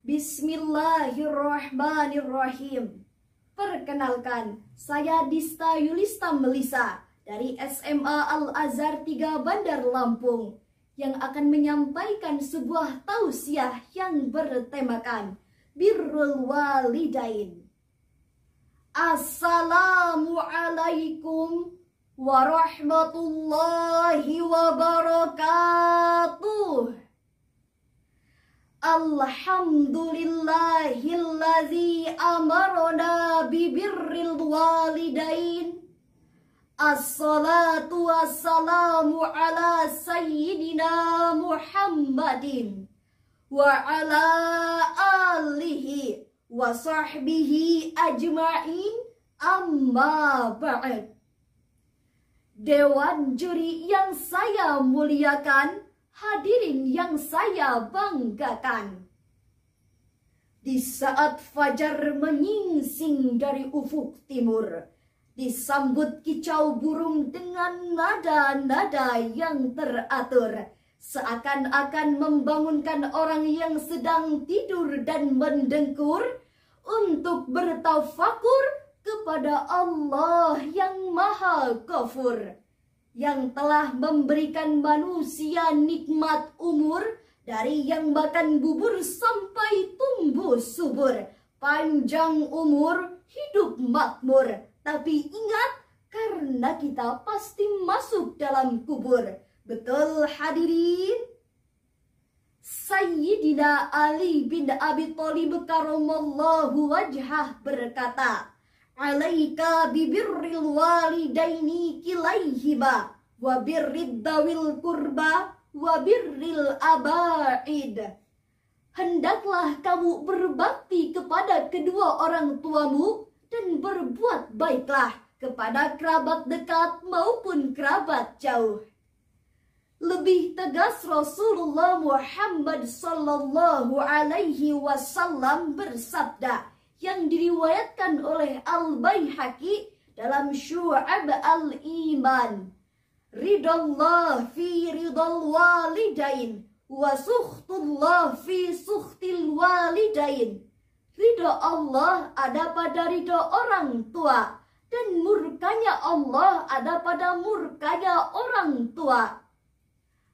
Bismillahirrahmanirrahim. Perkenalkan, saya Dista Yulista Melisa dari SMA Al-Azhar 3 Bandar Lampung yang akan menyampaikan sebuah tausiah yang bertemakan Birrul Walidain. Assalamualaikum warahmatullahi wabarakatuh. Alhamdulillahillazi amarona bibirril walidain. Assalatu wassalamu ala sayyidina Muhammadin wa ala alihi wa sahbihi ajma'in, amma ba'd. Dewan juri yang saya muliakan, hadirin yang saya banggakan. Di saat fajar menyingsing dari ufuk timur, disambut kicau burung dengan nada-nada yang teratur, seakan-akan membangunkan orang yang sedang tidur dan mendengkur untuk bertafakur kepada Allah yang Maha Ghafur, yang telah memberikan manusia nikmat umur, dari yang makan bubur sampai tumbuh subur, panjang umur, hidup makmur. Tapi ingat, karena kita pasti masuk dalam kubur. Betul hadirin? Sayyidina Ali bin Abi Thalib karamallahu wajhah berkata, alaika bibirril walidaini kilaihima wa birrid dawil kurba wa birril abaid. Hendaklah kamu berbakti kepada kedua orang tuamu dan berbuat baiklah kepada kerabat dekat maupun kerabat jauh. Lebih tegas Rasulullah Muhammad sallallahu alaihi wasallam bersabda, yang diriwayatkan oleh Al-Baihaqi dalam Syu'ab Al-Iman, ridallah fi ridal walidain wa sukhtullah fi sukhtil walidain. Ridha Allah ada pada ridha orang tua, dan murkanya Allah ada pada murkanya orang tua.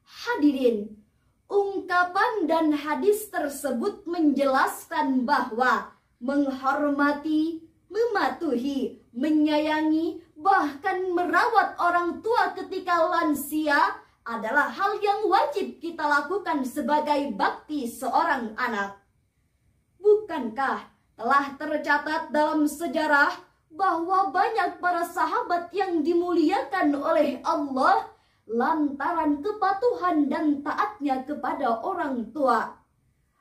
Hadirin, ungkapan dan hadis tersebut menjelaskan bahwa menghormati, mematuhi, menyayangi, bahkan merawat orang tua ketika lansia adalah hal yang wajib kita lakukan sebagai bakti seorang anak. Bukankah telah tercatat dalam sejarah bahwa banyak para sahabat yang dimuliakan oleh Allah lantaran kepatuhan dan taatnya kepada orang tua?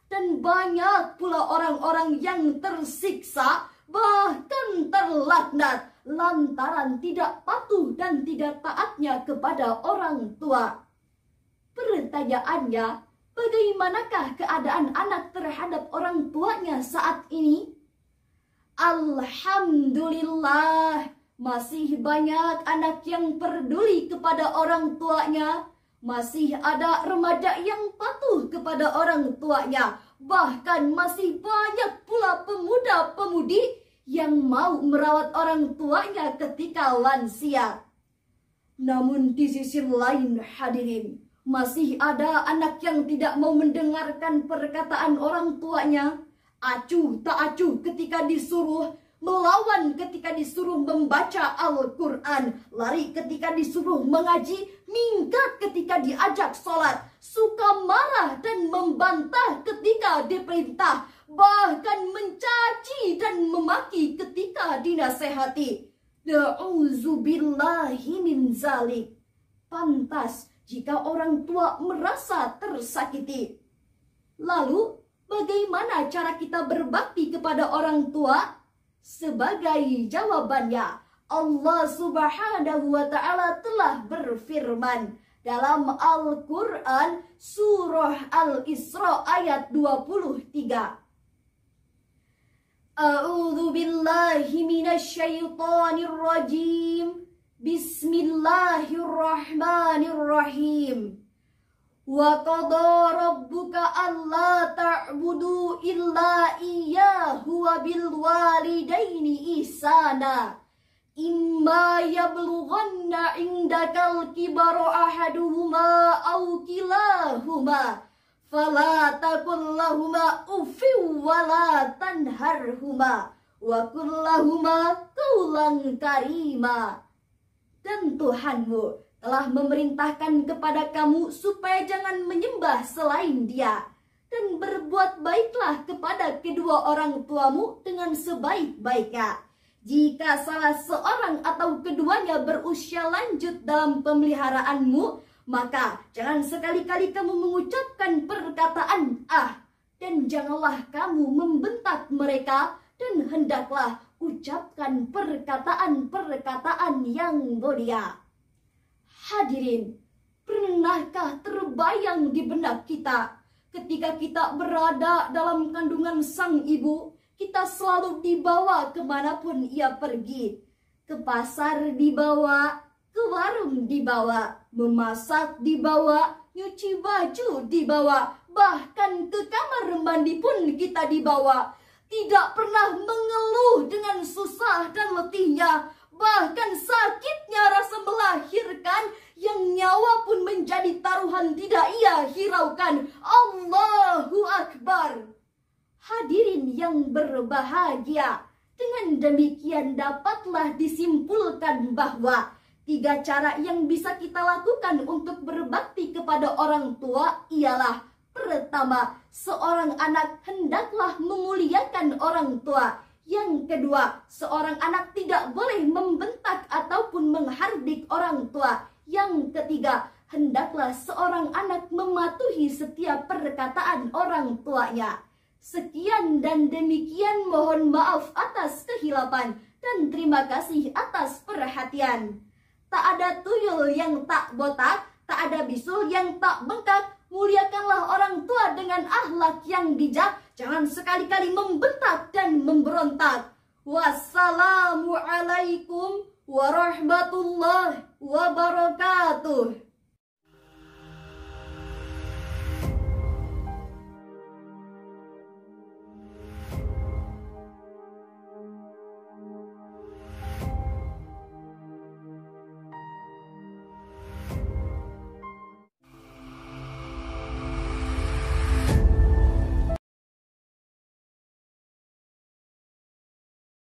Dan banyak pula orang-orang yang tersiksa, bahkan terlaknat lantaran tidak patuh dan tidak taatnya kepada orang tua. Pertanyaannya, bagaimanakah keadaan anak terhadap orang tuanya saat ini? Alhamdulillah, masih banyak anak yang peduli kepada orang tuanya. Masih ada remaja yang patuh kepada orang tuanya. Bahkan masih banyak pula pemuda-pemudi yang mau merawat orang tuanya ketika lansia. Namun di sisi lain hadirin, masih ada anak yang tidak mau mendengarkan perkataan orang tuanya. Acuh tak acuh ketika disuruh, melawan ketika disuruh membaca Al-Quran, lari ketika disuruh mengaji, minggat ketika diajak sholat, suka marah dan membantah ketika diperintah, bahkan mencaci dan memaki ketika dinasehati. Na'udzubillahi min zalik. Pantas jika orang tua merasa tersakiti. Lalu, bagaimana cara kita berbakti kepada orang tua? Sebagai jawabannya, Allah Subhanahu wa Ta'ala telah berfirman dalam Al-Quran surah Al-Isra ayat 23. A'udzu billahi minasyaitonir rajim. Bismillahirrahmanirrahim. Wa qada rabbuka alla ta'budu illa iyyahu wa bil walidaini ihsana. Imma yablughanna indakal kibaru ahaduhuma aw kilahuma fala taqul lahuma uffin wa la tanharhuma wa qul lahuma qawlan karima. Dan Tuhanmu telah memerintahkan kepada kamu supaya jangan menyembah selain Dia, dan berbuat baiklah kepada kedua orang tuamu dengan sebaik-baiknya. Jika salah seorang atau keduanya berusia lanjut dalam pemeliharaanmu, maka jangan sekali-kali kamu mengucapkan perkataan "ah", dan janganlah kamu membentak mereka, dan hendaklah ucapkan perkataan-perkataan yang mulia. Hadirin, pernahkah terbayang di benak kita ketika kita berada dalam kandungan sang ibu, kita selalu dibawa kemanapun ia pergi. Ke pasar dibawa, ke warung dibawa, memasak dibawa, nyuci baju dibawa, bahkan ke kamar mandi pun kita dibawa. Tidak pernah mengeluh dengan susah dan letihnya, bahkan sakitnya rasa melahirkan yang nyawa pun menjadi taruhan tidak ia hiraukan. Allahu Akbar. Hadirin yang berbahagia, dengan demikian dapatlah disimpulkan bahwa 3 cara yang bisa kita lakukan untuk berbakti kepada orang tua ialah: pertama, seorang anak hendaklah memuliakan orang tua. Yang kedua, seorang anak tidak boleh membentak ataupun menghardik orang tua. Yang ketiga, hendaklah seorang anak mematuhi setiap perkataan orang tuanya. Sekian dan demikian, mohon maaf atas kehilapan dan terima kasih atas perhatian. Tak ada tuyul yang tak botak, tak ada bisul yang tak bengkak. Muliakanlah orang tua dengan akhlak yang bijak. Jangan sekali-kali membentak dan memberontak. Wassalamualaikum warahmatullahi wabarakatuh.